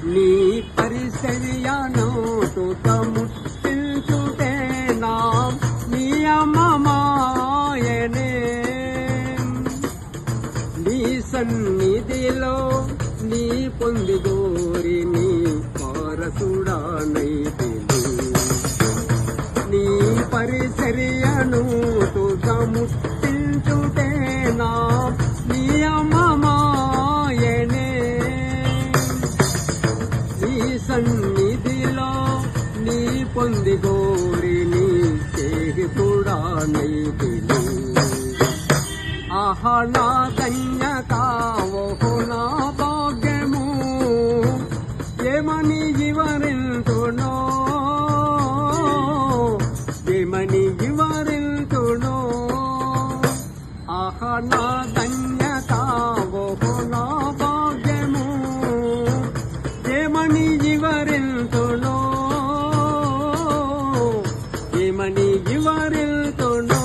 నీ పరిచర్యను తుదముట్టించుటే నా నియమమాయనే. నీ సన్నిధిలో నీ పొందిగోరి నీ వారసుడానైతిని. నీ పరిచర్యను తుదముట్టించుటే నా నియమమాయనే. నీ సన్నిధిలో నీ పొందిగోరి నీ స్నేహితుడానైతిని. ఆహా నా ధన్యత ఓహో నా భాగ్యము, ఏమని వివరింతునో ఏమని వివరింతునో. ఆహా నా ధన్యత ఓహో నా భాగ్యము, ఏమని వివరింతునో ఏమని వివరింతునో.